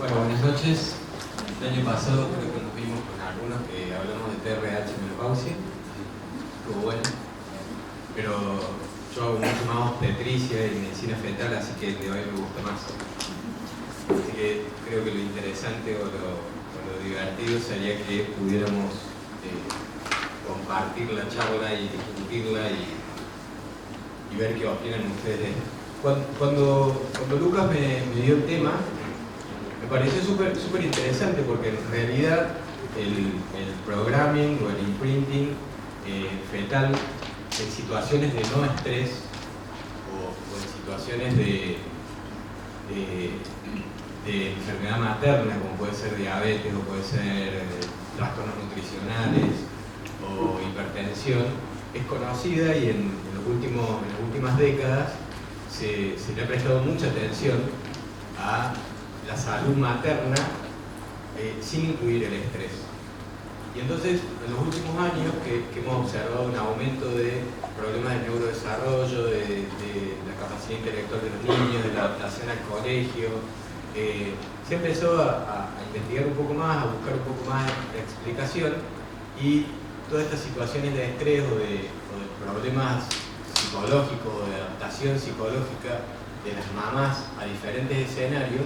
Bueno, buenas noches. El año pasado creo que nos vimos con algunos que hablamos de TRH menopausia. Estuvo bueno. Pero yo hago mucho más obstetricia y medicina fetal, así que el de hoy me gusta más. Así que creo que lo interesante o lo divertido sería que pudiéramos compartir la charla y discutirla y ver qué opinan ustedes. Cuando Lucas me dio el tema, me pareció súper interesante porque en realidad el programming o el imprinting fetal en situaciones de no estrés o en situaciones de enfermedad materna, como puede ser diabetes o puede ser trastornos nutricionales o hipertensión, es conocida y en las últimas décadas se le ha prestado mucha atención a la salud materna sin incluir el estrés. Y entonces, en los últimos años que hemos observado un aumento de problemas de neurodesarrollo, de la capacidad intelectual de los niños, de la adaptación al colegio, se empezó a investigar un poco más, a buscar un poco más de explicación, y todas estas situaciones de estrés o de problemas psicológicos, de adaptación psicológica de las mamás a diferentes escenarios,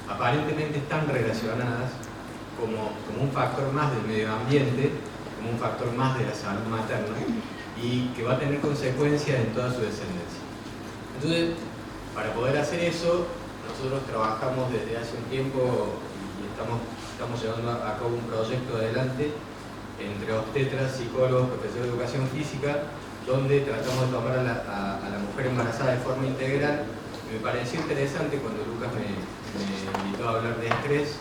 aparentemente están relacionadas como un factor más del medio ambiente, como un factor más de la salud materna, y que va a tener consecuencias en toda su descendencia. Entonces, para poder hacer eso, nosotros trabajamos desde hace un tiempo y estamos llevando a cabo un proyecto adelante entre obstetras, psicólogos, profesores de educación física, donde tratamos de tomar a la mujer embarazada de forma integral. Me pareció interesante cuando Lucas me invitó a hablar de estrés,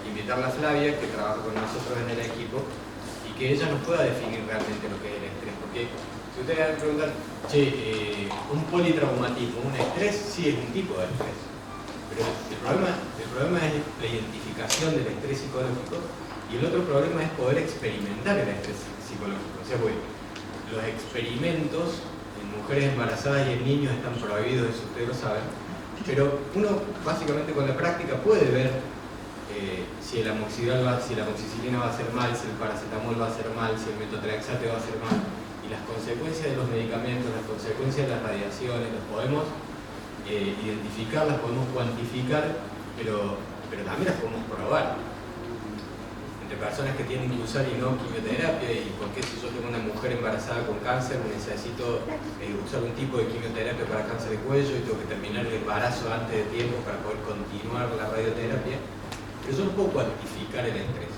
invitarla a Flavia, que trabaja con nosotros en el equipo, y que ella nos pueda definir realmente lo que es el estrés. Porque si ustedes me preguntan, un politraumatismo, un estrés, sí es un tipo de estrés, pero el problema es la identificación del estrés psicológico, y el otro problema es poder experimentar el estrés psicológico. O sea, pues, los experimentos en mujeres embarazadas y en niños están prohibidos, eso ustedes lo saben, pero uno básicamente con la práctica puede ver si la amoxicilina va a hacer mal, si el paracetamol va a hacer mal, si el metotrexate va a hacer mal, y las consecuencias de los medicamentos, las consecuencias de las radiaciones, las podemos identificar, las podemos cuantificar, pero también las podemos probar entre personas que tienen que usar y no quimioterapia. Y porque si yo tengo una mujer embarazada con cáncer, necesito usar un tipo de quimioterapia para cáncer de cuello y tengo que terminar el embarazo antes de tiempo para poder continuar la radioterapia, pero yo no puedo cuantificar el estrés.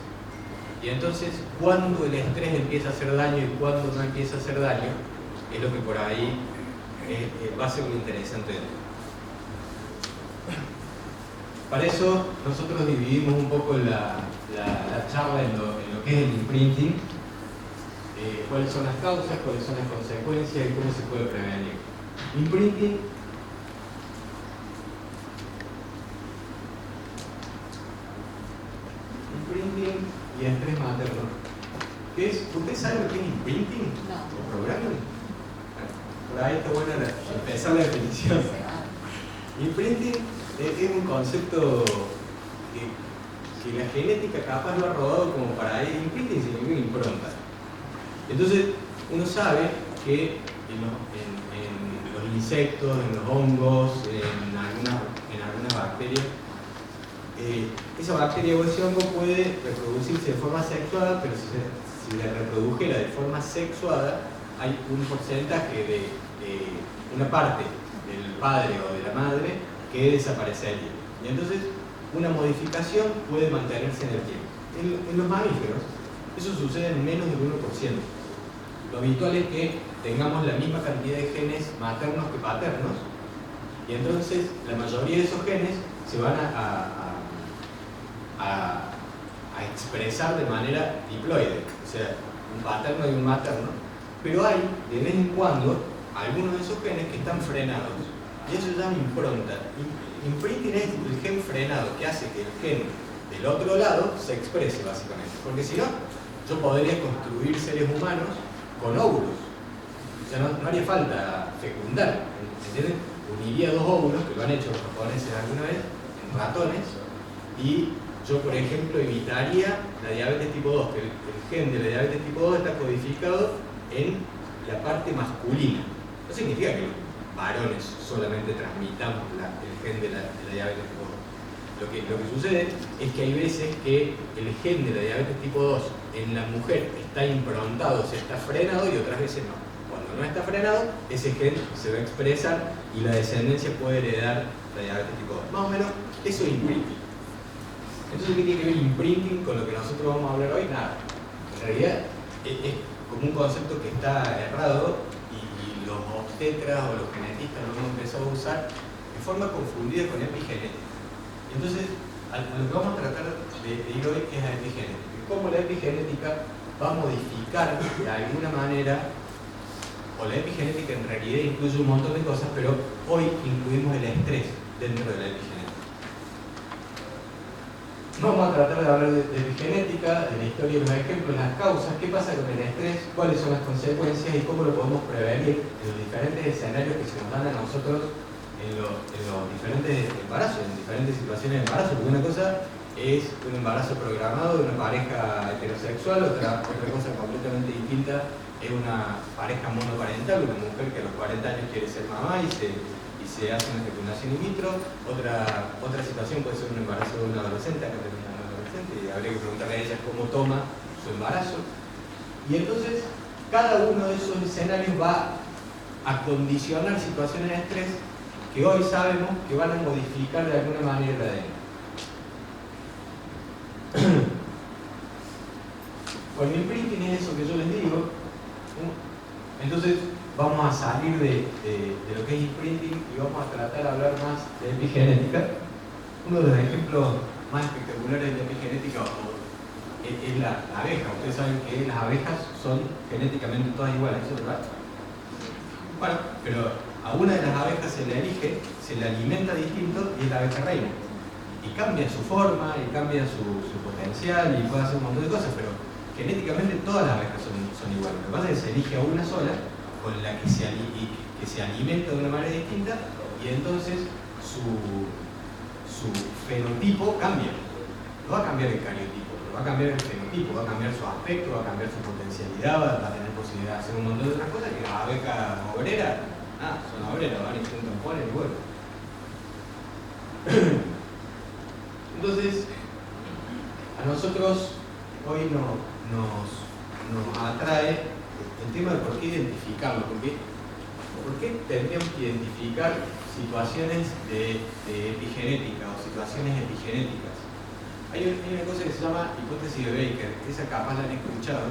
Y entonces, cuando el estrés empieza a hacer daño y cuando no empieza a hacer daño, es lo que por ahí va a ser muy interesante. Para eso nosotros dividimos un poco la charla en lo que es el imprinting, cuáles son las causas, cuáles son las consecuencias y cómo se puede prevenir. Imprinting y estrés materno. ¿Ustedes saben lo que es imprinting? No. ¿O programming? Por ahí está buena empezar la definición. Imprinting es un concepto que la genética capaz lo ha rodado como para ir. Imprinting significa impronta. Entonces, uno sabe que en los insectos, en los hongos, en algunas bacterias, esa bacteria o ese hongo puede reproducirse de forma sexuada, pero si la reprodujera de forma sexuada, hay un porcentaje de una parte del padre o de la madre que desaparecería. Y entonces, una modificación puede mantenerse en el tiempo. En los mamíferos, eso sucede en menos del 1%. Lo habitual es que tengamos la misma cantidad de genes maternos que paternos, y entonces la mayoría de esos genes se van a expresar de manera diploide, o sea, un paterno y un materno, pero hay de vez en cuando algunos de esos genes que están frenados, y eso se llama impronta. Imprinting es el gen frenado, que hace que el gen del otro lado se exprese básicamente, porque si no, yo podría construir seres humanos con óvulos, o sea, no haría falta fecundar, ¿entienden? Uniría dos óvulos, que lo han hecho los japoneses alguna vez, en ratones y yo, por ejemplo, evitaría la diabetes tipo 2, que el gen de la diabetes tipo 2 está codificado en la parte masculina. No significa que los varones solamente transmitamos el gen de la diabetes tipo 2. Lo que sucede es que hay veces que el gen de la diabetes tipo 2 en la mujer está improntado, o sea, está frenado, y otras veces no. Cuando no está frenado, ese gen se va a expresar y la descendencia puede heredar la diabetes tipo 2. Más o menos, eso es imprinting. Entonces, ¿qué tiene que ver imprinting con lo que nosotros vamos a hablar hoy? Nada. En realidad, es como un concepto que está errado y los obstetras o los genetistas lo hemos empezado a usar de forma confundida con epigenética. Entonces, a lo que vamos a tratar de ir hoy es a epigenética. Cómo la epigenética va a modificar de alguna manera, o la epigenética en realidad incluye un montón de cosas, pero hoy incluimos el estrés dentro de la epigenética. Vamos a tratar de hablar de epigenética, de la historia de los ejemplos, las causas, qué pasa con el estrés, cuáles son las consecuencias y cómo lo podemos prevenir en los diferentes escenarios que se nos dan a nosotros en los diferentes embarazos, en diferentes situaciones de embarazo. Porque una cosa es un embarazo programado de una pareja heterosexual, otra cosa completamente distinta es una pareja monoparental, una mujer que a los 40 años quiere ser mamá y se hace una fecundación in vitro. Otra situación puede ser un embarazo de un adolescente, acá tenemos una adolescente, y habría que preguntarle a ella cómo toma su embarazo. Y entonces, cada uno de esos escenarios va a condicionar situaciones de estrés que hoy sabemos que van a modificar de alguna manera el ADN. Bueno, el imprinting es eso que yo les digo. Entonces, vamos a salir de lo que es imprinting y vamos a tratar de hablar más de epigenética. Uno de los ejemplos más espectaculares de epigenética es la abeja. Ustedes saben que las abejas son genéticamente todas iguales, ¿eso es verdad? Bueno, pero a una de las abejas se le elige, se le alimenta distinto y es la abeja reina. Y cambia su forma, y cambia su potencial, y puede hacer un montón de cosas, pero genéticamente todas las abejas son iguales. Lo que pasa es que se elige a una sola, con la que se alimenta de una manera distinta, y entonces su fenotipo cambia. No va a cambiar el cariotipo, pero va a cambiar el fenotipo, va a cambiar su aspecto, va a cambiar su potencialidad, va a tener posibilidad de hacer un montón de otras cosas que la abeja obrera, son obreras, van y juntan polen y vuelven. Entonces, a nosotros hoy nos atrae el tema de por qué identificarlo, por qué tendríamos que identificar situaciones de epigenética o situaciones epigenéticas. Hay una cosa que se llama hipótesis de Baker, esa capaz la han escuchado.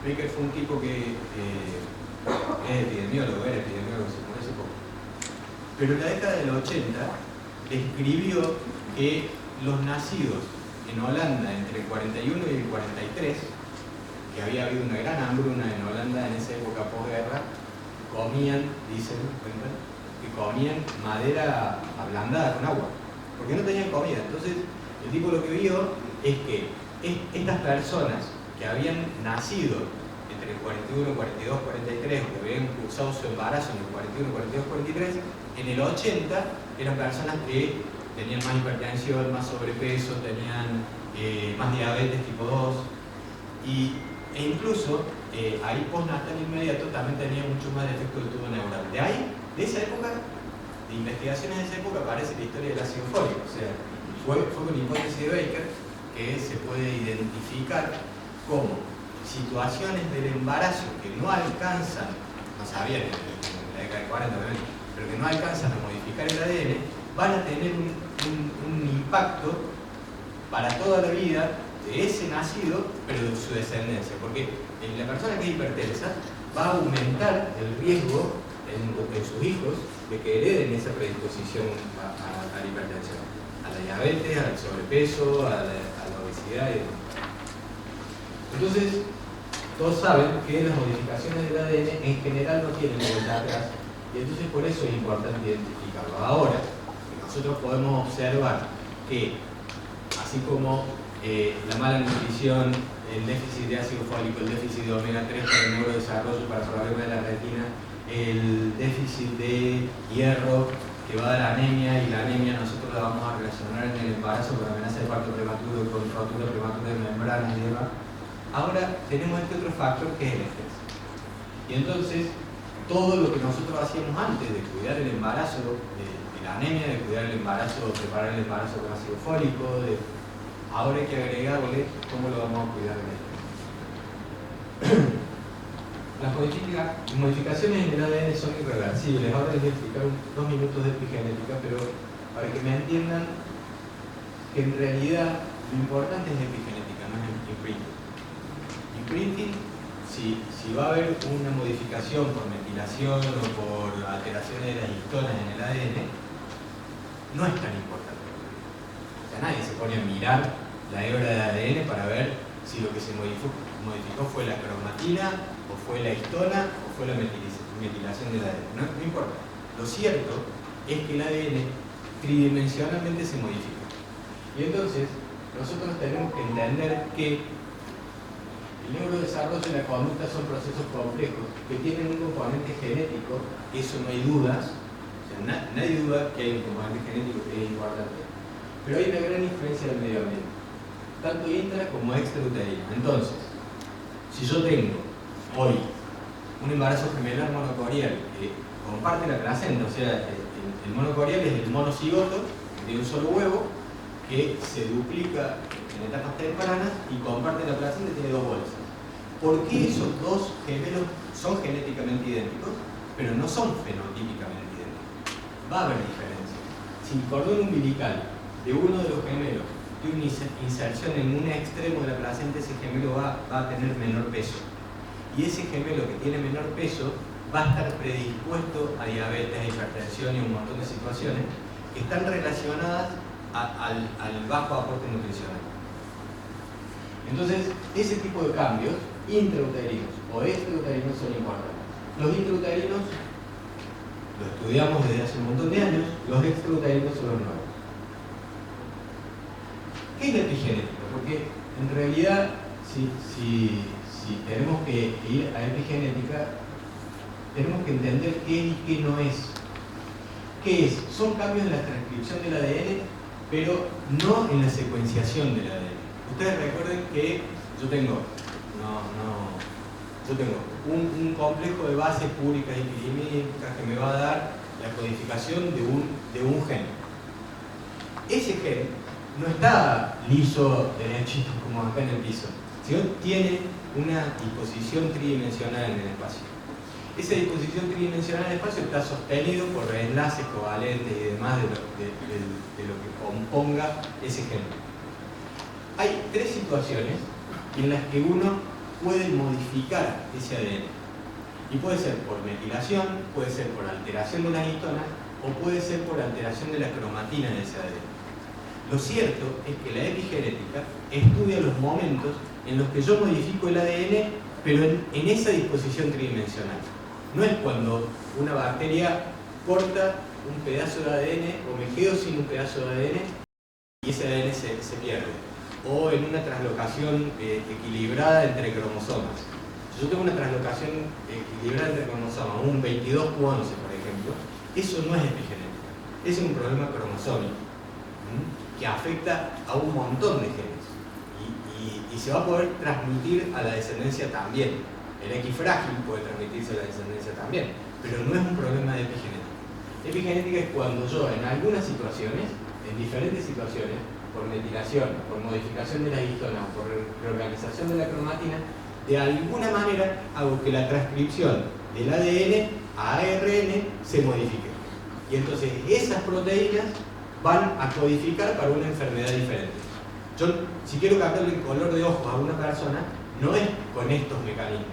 Baker fue un tipo que era epidemiólogo, se murió hace poco. Pero en la década del 80 describió que los nacidos en Holanda entre el 41 y el 43, que había habido una gran hambruna en Holanda en esa época posguerra, comían, dicen, que comían madera ablandada con agua, porque no tenían comida. Entonces, el tipo lo que vio es que estas personas que habían nacido entre el 41, 42, 43, o que habían cursado su embarazo en el 41, 42, 43, en el 80 eran personas que tenían más hipertensión, más sobrepeso, tenían más diabetes tipo 2, e incluso ahí postnatal inmediato también tenía mucho más defecto del tubo neural. De ahí, de esa época, de investigaciones de esa época, aparece la historia del ácido fólico. O sea, fue con la hipótesis de Baker que se puede identificar cómo situaciones del embarazo que no alcanzan, no sabían en la década del 40 obviamente, pero que no alcanzan a modificar el ADN, van a tener un impacto para toda la vida de ese nacido, pero de su descendencia, porque en la persona que es hipertensa va a aumentar el riesgo en sus hijos de que hereden esa predisposición a la hipertensión, a la diabetes, al sobrepeso, a la obesidad y demás. Entonces, todos saben que las modificaciones del ADN en general no tienen vuelta atrás, y entonces por eso es importante identificarlo. Ahora, nosotros podemos observar que, así como la mala nutrición, el déficit de ácido fólico, el déficit de omega 3 para el neurodesarrollo, para problemas de la retina, el déficit de hierro que va a dar anemia, y la anemia nosotros la vamos a relacionar en el embarazo con amenaza de parto prematuro, con rotura prematura de membranas y demás. Ahora tenemos este otro factor que es el estrés. Y entonces, todo lo que nosotros hacíamos antes de cuidar el embarazo, de la anemia, de cuidar el embarazo, preparar el embarazo con ácido fólico, ahora hay que agregarle cómo lo vamos a cuidar del estrés. Las modificaciones en el ADN son irreversibles. Ahora les voy a explicar 2 minutos de epigenética, pero para que me entiendan que en realidad lo importante es epigenética, no es imprinting. Imprinting, si va a haber una modificación por metilación o por alteraciones de las histonas en el ADN, no es tan importante. O sea, nadie se pone a mirar la hebra de ADN para ver si lo que se modificó fue la cromatina, o fue la histona, o fue la metilación del ADN. No importa. Lo cierto es que el ADN tridimensionalmente se modifica. Y entonces, nosotros tenemos que entender que el neurodesarrollo y la conducta son procesos complejos que tienen un componente genético, eso no hay dudas. O sea, nadie duda que hay un componente genético que es importante. Pero hay una gran influencia del medio ambiente, tanto intra como extrauterino. Entonces, si yo tengo hoy un embarazo gemelar monocorial que comparte la placenta, o sea, el monocorial es el monocigoto de un solo huevo que se duplica en etapas tempranas y comparte la placenta y tiene 2 bolsas. ¿Por qué esos 2 gemelos son genéticamente idénticos, pero no son fenotípicamente idénticos? Va a haber diferencia. Si el cordón umbilical de uno de los gemelos tiene una inserción en un extremo de la placenta, ese gemelo va a tener menor peso. Y ese gemelo que tiene menor peso va a estar predispuesto a diabetes, a hipertensión y un montón de situaciones que están relacionadas al bajo aporte nutricional. Entonces, ese tipo de cambios, intrauterinos o extrauterinos, son importantes. Los intrauterinos lo estudiamos desde hace un montón de años, los extrauterinos son los nuevos. ¿Qué es la epigenética? Porque en realidad, si tenemos que ir a epigenética, tenemos que entender qué es y qué no es. ¿Qué es? Son cambios en la transcripción del ADN, pero no en la secuenciación del ADN. Ustedes recuerden que yo tengo un complejo de bases púricas y pirimídicas que me va a dar la codificación de un gen. Ese gen no está liso, derechito, como acá en el piso, sino tiene una disposición tridimensional en el espacio. Esa disposición tridimensional en el espacio está sostenido por enlaces covalentes y demás de lo que componga ese gen. Hay 3 situaciones en las que uno puede modificar ese ADN. Y puede ser por metilación, puede ser por alteración de las histonas, o puede ser por alteración de la cromatina de ese ADN. Lo cierto es que la epigenética estudia los momentos en los que yo modifico el ADN, pero en esa disposición tridimensional. No es cuando una bacteria corta un pedazo de ADN o me quedo sin un pedazo de ADN y ese ADN se pierde. O en una translocación equilibrada entre cromosomas. Si yo tengo una translocación equilibrada entre cromosomas, un 22q11 por ejemplo, eso no es epigenética. Es un problema cromosómico que afecta a un montón de genes y se va a poder transmitir a la descendencia también. El X frágil puede transmitirse a la descendencia también, pero no es un problema de epigenética. Epigenética es cuando yo en algunas situaciones, en diferentes situaciones, por metilación, por modificación de la histona, por reorganización de la cromatina, de alguna manera hago que la transcripción del ADN a ARN se modifique. Y entonces esas proteínas van a codificar para una enfermedad diferente. Yo, si quiero cambiarle el color de ojos a una persona, no es con estos mecanismos.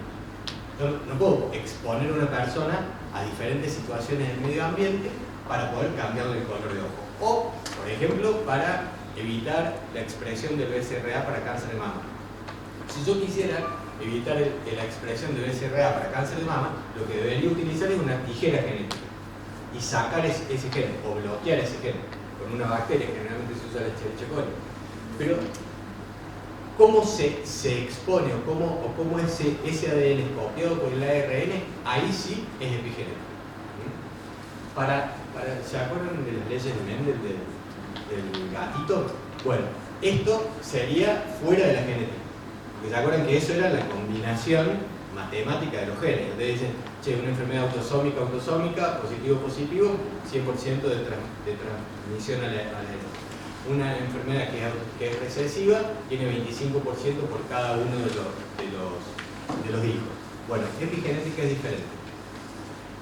Yo no puedo exponer a una persona a diferentes situaciones del medio ambiente para poder cambiarle el color de ojo. O, por ejemplo, para evitar la expresión del BCRA para cáncer de mama. Si yo quisiera evitar la expresión de BCRA para cáncer de mama, lo que debería utilizar es una tijera genética y sacar ese gen o bloquear ese gen con una bacteria, generalmente se usa la Escherichia coli. Pero cómo se expone o cómo ese ADN es copiado por el ARN, ahí sí es epigenético. ¿se acuerdan de las leyes de Mendel del gatito? Bueno, esto sería fuera de la genética. Porque se acuerdan que eso era la combinación matemática de los genes. Ustedes dicen, che, una enfermedad autosómica, positivo, 100% de transmisión a la herencia. Una enfermedad que es recesiva tiene 25% por cada uno de los hijos. Bueno, epigenética es diferente.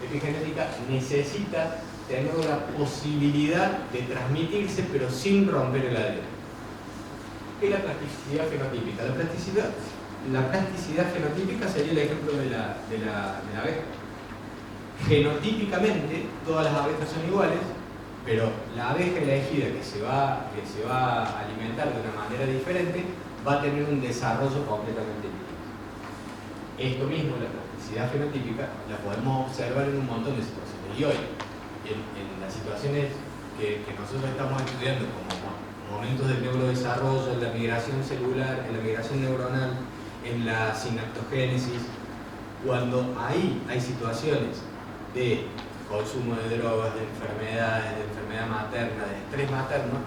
Epigenética necesita tener la posibilidad de transmitirse, pero sin romper el ADN. ¿Qué es la plasticidad fenotípica? La plasticidad fenotípica sería el ejemplo de la abeja. Genotípicamente, todas las abejas son iguales, pero la abeja elegida que se va a alimentar de una manera diferente va a tener un desarrollo completamente distinto. Esto mismo, la plasticidad fenotípica, la podemos observar en un montón de situaciones. Y hoy, en las situaciones que nosotros estamos estudiando como momentos del neurodesarrollo, en la migración celular, en la migración neuronal, en la sinaptogénesis, cuando hay situaciones de consumo de drogas, de enfermedades, de enfermedad materna, de estrés materno,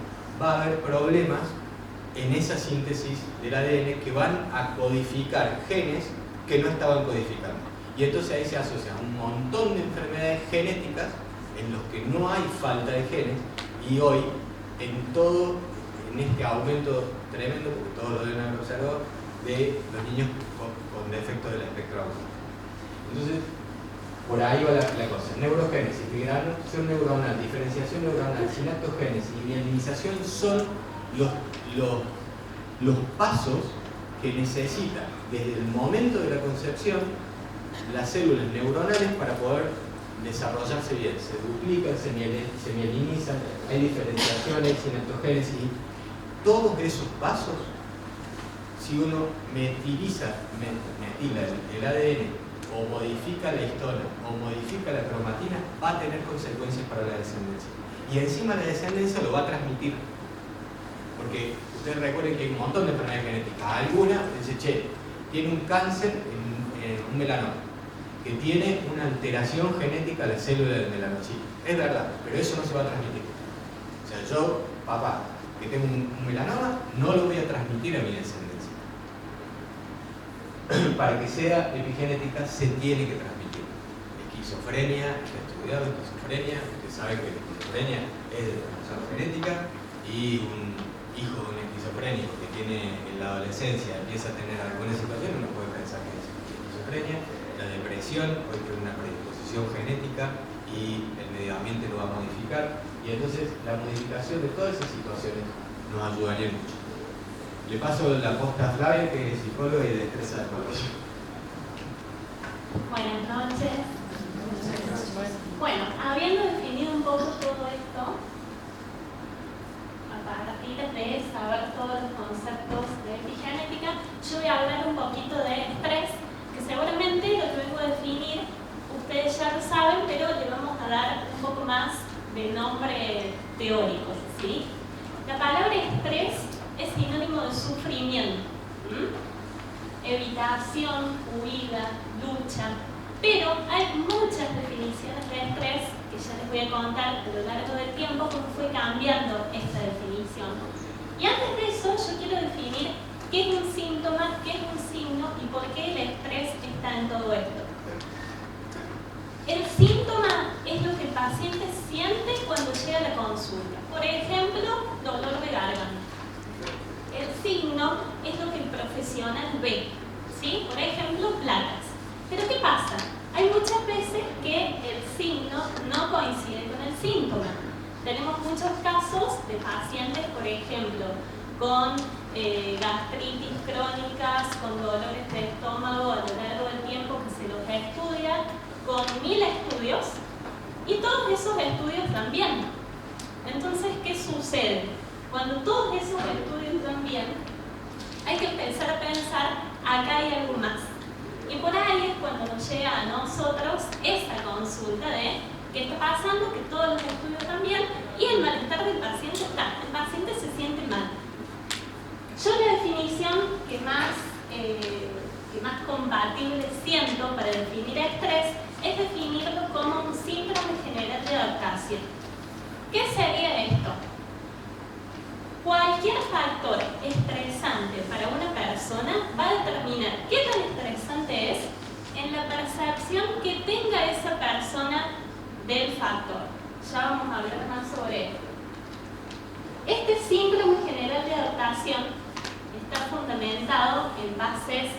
va a haber problemas en esa síntesis del ADN que van a codificar genes que no estaban codificando. Y entonces ahí se asocian un montón de enfermedades genéticas en los que no hay falta de genes, y hoy, en este aumento tremendo, porque todos lo deben haber observado, de los niños con defectos del espectro autista. Entonces, por ahí va la cosa. Neurogénesis, migración neuronal, diferenciación neuronal, sinaptogénesis y mielinización son los pasos que necesita desde el momento de la concepción las células neuronales para poder desarrollarse bien. Se duplican, se mielinizan, hay diferenciación, hay sinaptogénesis. Todos esos pasos, si uno metila el ADN o modifica la histona o modifica la cromatina, va a tener consecuencias para la descendencia. Y encima la descendencia lo va a transmitir. Porque ustedes recuerden que hay un montón de enfermedades genéticas. Alguna dice, che, tiene un cáncer en un melanoma, que tiene una alteración genética a la célula del melanocito. Es verdad, pero eso no se va a transmitir. O sea, yo, papá, que tengo un melanoma, no lo voy a transmitir a mi descendencia. Para que sea epigenética se tiene que transmitir. Esquizofrenia, está estudiado esquizofrenia, usted sabe que la esquizofrenia es de transmisión genética, y un hijo de un esquizofrénico que tiene en la adolescencia empieza a tener alguna situación, uno puede pensar que es esquizofrenia. La depresión, hoy tiene una predisposición genética y el medio ambiente lo va a modificar, y entonces la modificación de todas esas situaciones nos ayudaría mucho. Le paso la posta a Flavia, que es psicóloga y de destreza de desarrollo. Buenas noches. Bueno, habiendo definido un poco todo esto, a partir de saber todos los conceptos de epigenética, yo voy a hablar un poquito de estrés, que seguramente lo que vengo a definir ustedes ya lo saben, pero le vamos a dar un poco más de nombre teórico, ¿sí? La palabra estrés es sinónimo de sufrimiento, evitación, huida, lucha, pero hay muchas definiciones de estrés que ya les voy a contar a lo largo del tiempo cómo fue cambiando esta definición. Y antes de eso yo quiero definir qué es un síntoma, qué es un signo y por qué el estrés está en todo esto. El síntoma es lo que el paciente siente cuando llega a la consulta. Por ejemplo, dolor de garganta. El signo es lo que el profesional ve, ¿sí? Por ejemplo, placas. Pero ¿qué pasa? Hay muchas veces que el signo no coincide con el síntoma. Tenemos muchos casos de pacientes, por ejemplo, con gastritis crónicas, con dolores de estómago a lo largo del tiempo que se los estudia, con 1000 estudios, y todos esos estudios también. Entonces, ¿qué sucede? Cuando todos esos estudios también, hay que empezar a pensar, acá hay algo más. Y por ahí es cuando nos llega a nosotros esa consulta de qué está pasando, que todos los estudios también, y el malestar del paciente está. El paciente se siente mal. Yo la definición que más compatible siento para definir estrés es definirlo como un síndrome general de adaptación. ¿Qué sería esto? Cualquier factor estresante para una persona va a determinar qué tan estresante es en la percepción que tenga esa persona del factor. Ya vamos a hablar más sobre esto. Este síndrome general de adaptación está fundamentado en bases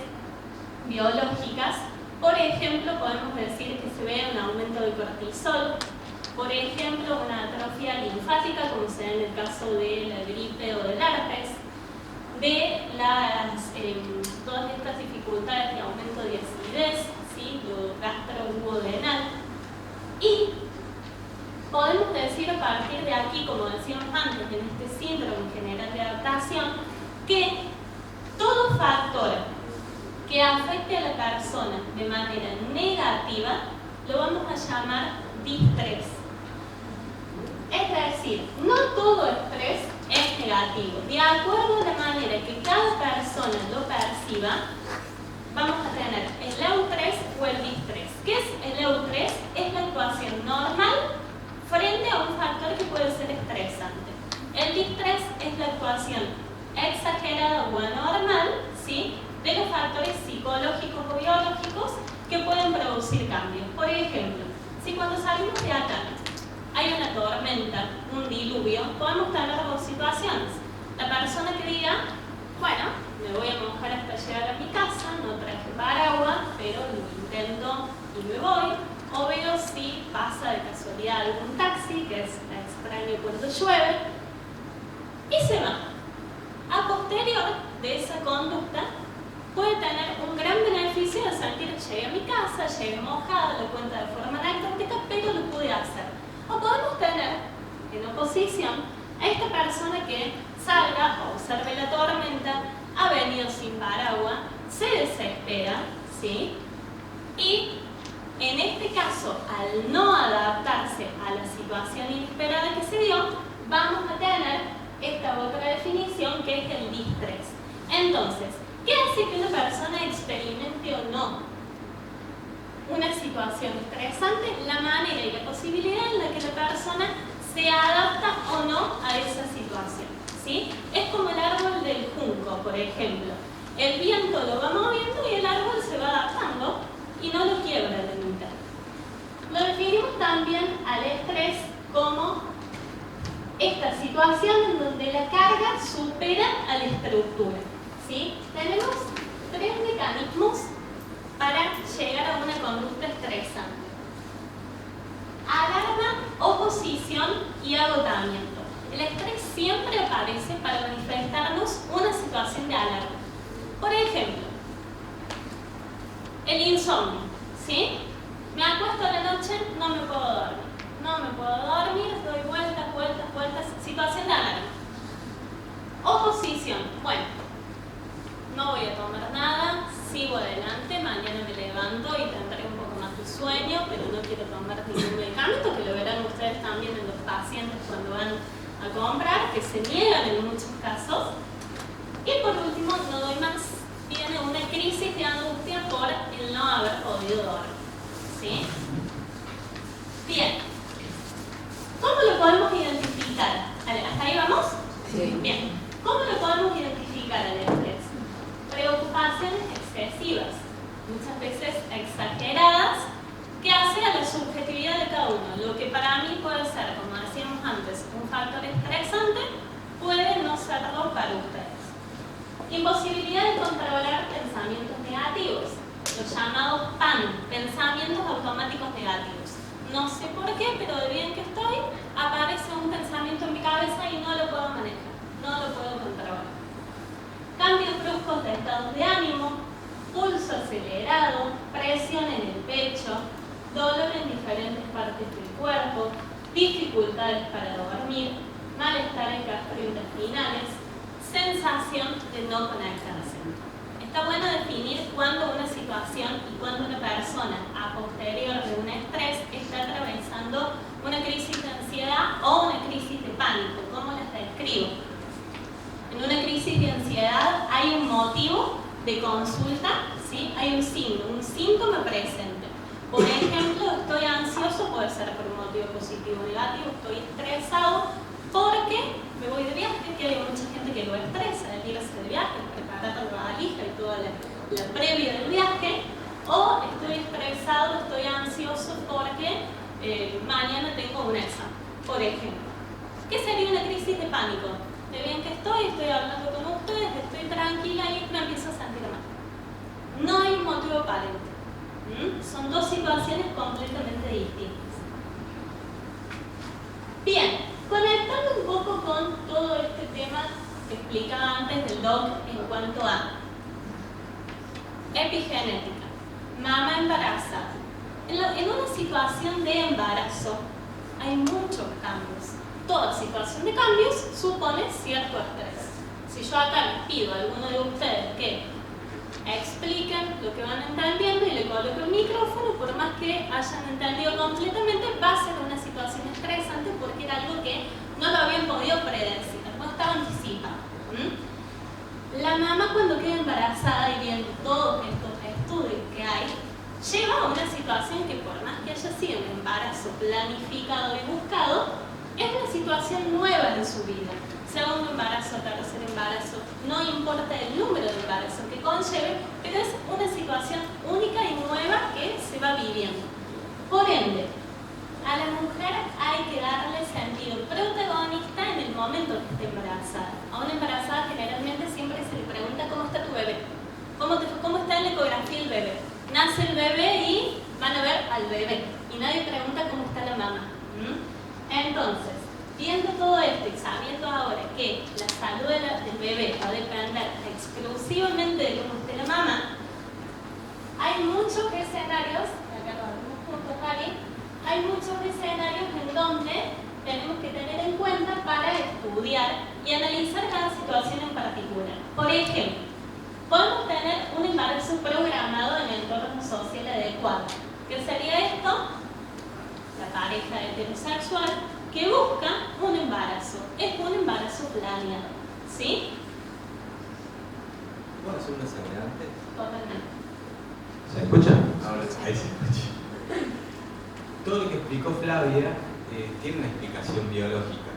biológicas. Por ejemplo, podemos decir que se ve un aumento del cortisol, por ejemplo, una atrofia linfática, como se da en el caso de la gripe o del herpes, de todas estas dificultades de aumento de acidez, ¿sí? Lo gastroduodenal. Y podemos decir a partir de aquí, como decíamos antes, en este síndrome general de adaptación, que todo factor que afecte a la persona de manera negativa lo vamos a llamar distrés. Es decir, no todo estrés es negativo. De acuerdo a la manera que cada persona lo perciba, vamos a tener el eustrés o el distrés. ¿Qué es el eustrés? Es la actuación normal frente a un factor que puede ser estresante. El distrés es la actuación exagerada o anormal, ¿sí?, de los factores psicológicos o biológicos que pueden producir cambios. Por ejemplo, si cuando salimos de acá hay una tormenta, un diluvio, podemos tener dos situaciones. La persona que diga, bueno, me voy a mojar hasta llegar a mi casa, no traje paraguas, pero lo intento y me voy. O veo si pasa de casualidad algún taxi, que es extraño cuando llueve, y se va. A posterior de esa conducta, puede tener un gran beneficio de sentir, llegué a mi casa, llegué mojada, lo cuenta de forma anecdótica, pero lo pude hacer. O podemos tener, en oposición, a esta persona que salga, observe la tormenta, ha venido sin paraguas, se desespera, ¿sí? Y en este caso, al no adaptarse a la situación inesperada que se dio, vamos a tener esta otra definición que es el distrés. Entonces, ¿qué hace que una persona experimente o no una situación estresante? La manera y la posibilidad en la que la persona se adapta o no a esa situación, ¿sí? Es como el árbol del junco, por ejemplo. El viento lo va moviendo y el árbol se va adaptando y no lo quiebra de mitad. Lo definimos también al estrés como esta situación en donde la carga supera a la estructura, ¿sí? Tenemos tres mecanismos para llegar a una conducta estresante: alarma, oposición y agotamiento. El estrés siempre aparece para manifestarnos una situación de alarma. Por ejemplo, el insomnio, ¿sí? Me acuesto a la noche, no me puedo dormir. No me puedo dormir, doy vueltas, vueltas, vueltas, situación de alarma. Oposición, bueno, no voy a tomar nada, sigo adelante, mañana me levanto y tendré un poco más de sueño, pero no quiero tomar ningún medicamento, que lo verán ustedes también en los pacientes cuando van a comprar, que se niegan en muchos casos. Y por último, no doy más, viene una crisis de angustia por el no haber podido dormir, ¿sí? Bien, ¿cómo lo podemos identificar? ¿Hasta ahí vamos? Sí. Bien, ¿cómo lo podemos identificar al estrés? Preocupaciones excesivas, muchas veces exageradas, que hace a la subjetividad de cada uno. Lo que para mí puede ser, como decíamos antes, un factor estresante, puede no serlo para ustedes. Imposibilidad de controlar pensamientos negativos, los llamados PAN, pensamientos automáticos negativos. No sé por qué, pero de bien que estoy, aparece un pensamiento en mi cabeza y no lo puedo manejar, no lo puedo controlar. Cambios bruscos de estados de ánimo, pulso acelerado, presión en el pecho, dolor en diferentes partes del cuerpo, dificultades para dormir, malestares gastrointestinales, sensación de no conectarse. Está bueno definir cuándo una situación y cuándo una persona a posterior de un estrés está atravesando una crisis de ansiedad o una crisis de pánico. ¿Cómo las describo? En una crisis de ansiedad hay un motivo de consulta, ¿sí? Hay un signo, un síntoma presente. Por ejemplo, ser por un motivo positivo o negativo. Estoy estresado porque me voy de viaje, que hay mucha gente que lo estresa, el irse de viaje, preparar la valija y toda la previa del viaje. O estoy estresado, estoy ansioso porque mañana tengo un examen, por ejemplo. ¿Qué sería una crisis de pánico? De bien que estoy hablando con ustedes, estoy tranquila y me empiezo a sentir mal. No hay un motivo aparente. Son dos situaciones completamente distintas. Bien, conectando un poco con todo este tema que explicaba antes del doc en cuanto a epigenética, mamá embarazada. En una situación de embarazo hay muchos cambios. Toda situación de cambios supone cierto estrés. Si yo acá les pido a alguno de ustedes que expliquen lo que van entendiendo y le coloco el micrófono, por más que hayan entendido completamente, va a ser una situación estresante porque era algo que no lo habían podido predecir, no estaba anticipado. La mamá, cuando queda embarazada y viendo todos estos estudios que hay, lleva a una situación que, por más que haya sido un embarazo planificado y buscado, es una situación nueva en su vida. Segundo embarazo, tercer embarazo, no importa el número de embarazos que conlleve, pero es una situación única y nueva que se va viviendo. Por ende, a la mujer hay que darle sentido protagonista en el momento que esté embarazada. A una embarazada generalmente siempre se le pregunta cómo está tu bebé, cómo está en la ecografía el bebé. Nace el bebé y van a ver al bebé y nadie pregunta cómo está la mamá. Entonces, viendo todo esto y sabiendo ahora que la salud del bebé va a depender exclusivamente de cómo esté la mamá, hay muchos escenarios, acá lo vemos juntos, Ari, hay muchos escenarios en donde tenemos que tener en cuenta para estudiar y analizar cada situación en particular. Por ejemplo, podemos tener un embarazo programado en el entorno social adecuado. ¿Qué sería esto? La pareja heterosexual que busca un embarazo. Es un embarazo planeado. ¿Sí? ¿Puedo hacer una señal antes? Totalmente. ¿Se escucha? Ahora ahí se escucha. Todo lo que explicó Flavia tiene una explicación biológica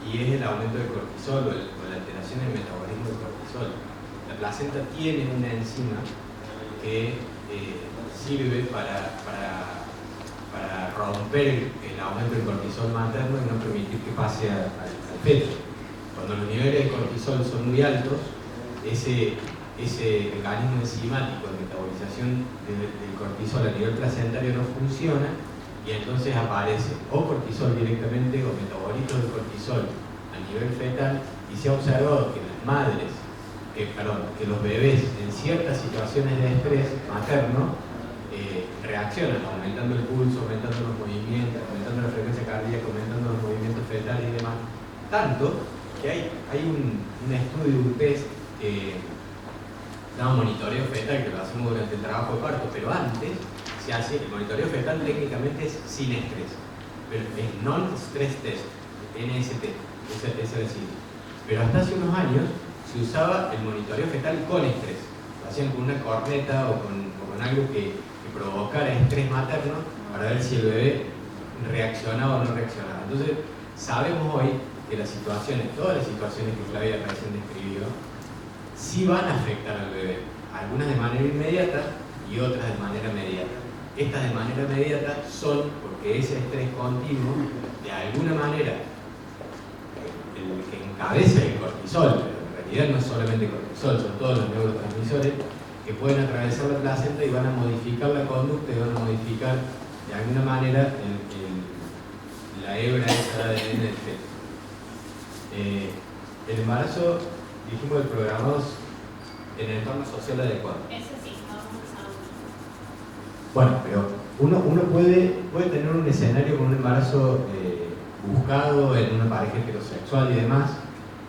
y es el aumento del cortisol o la alteración del metabolismo del cortisol. La placenta tiene una enzima que sirve para romper el aumento del cortisol materno y no permitir que pase al feto. Cuando los niveles de cortisol son muy altos, ese mecanismo enzimático de metabolización del cortisol a nivel placentario no funciona y entonces aparece o cortisol directamente o metabolitos de cortisol a nivel fetal, y se ha observado que las madres, que los bebés en ciertas situaciones de estrés materno reaccionan aumentando el pulso, aumentando los movimientos, aumentando la frecuencia cardíaca, aumentando los movimientos fetales y demás, tanto que hay un estudio, un test que se llama monitoreo fetal, que lo hacemos durante el trabajo de parto, pero antes se hace, el monitoreo fetal técnicamente es sin estrés, pero es non-stress test, NST, ese es el signo. Pero hasta hace unos años se usaba el monitoreo fetal con estrés, lo hacían con una corneta o con algo que provocara estrés materno para ver si el bebé reaccionaba o no reaccionaba. Entonces, sabemos hoy que las situaciones, todas las situaciones que Flavia recién describió, sí van a afectar al bebé, algunas de manera inmediata y otras de manera mediata. Estas de manera mediata son porque ese estrés continuo, de alguna manera, el que encabeza el cortisol, pero en realidad no es solamente cortisol, son todos los neurotransmisores que pueden atravesar la placenta y van a modificar la conducta y van a modificar de alguna manera la hebra esa de ADN del feto. El embarazo, dijimos, el programado en el entorno social adecuado. Eso sí, vamos a ver. Bueno, pero uno puede tener un escenario con un embarazo buscado en una pareja heterosexual y demás,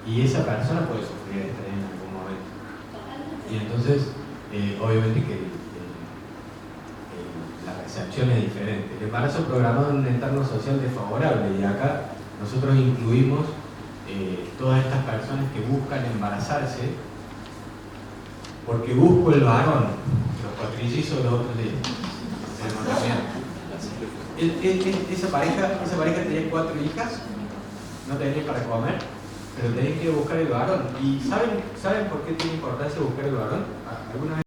y esa persona puede sufrir estrés en algún momento. Y entonces, obviamente que la recepción es diferente. El embarazo programado en un entorno social desfavorable, y acá nosotros incluimos todas estas personas que buscan embarazarse porque busco el varón, los cuatrillizos de los otros días. Tenemos también esa pareja tenía 4 hijas, no tenía para comer, pero tenía que buscar el varón. ¿Y saben por qué tiene importancia buscar el varón? ¿Alguna vez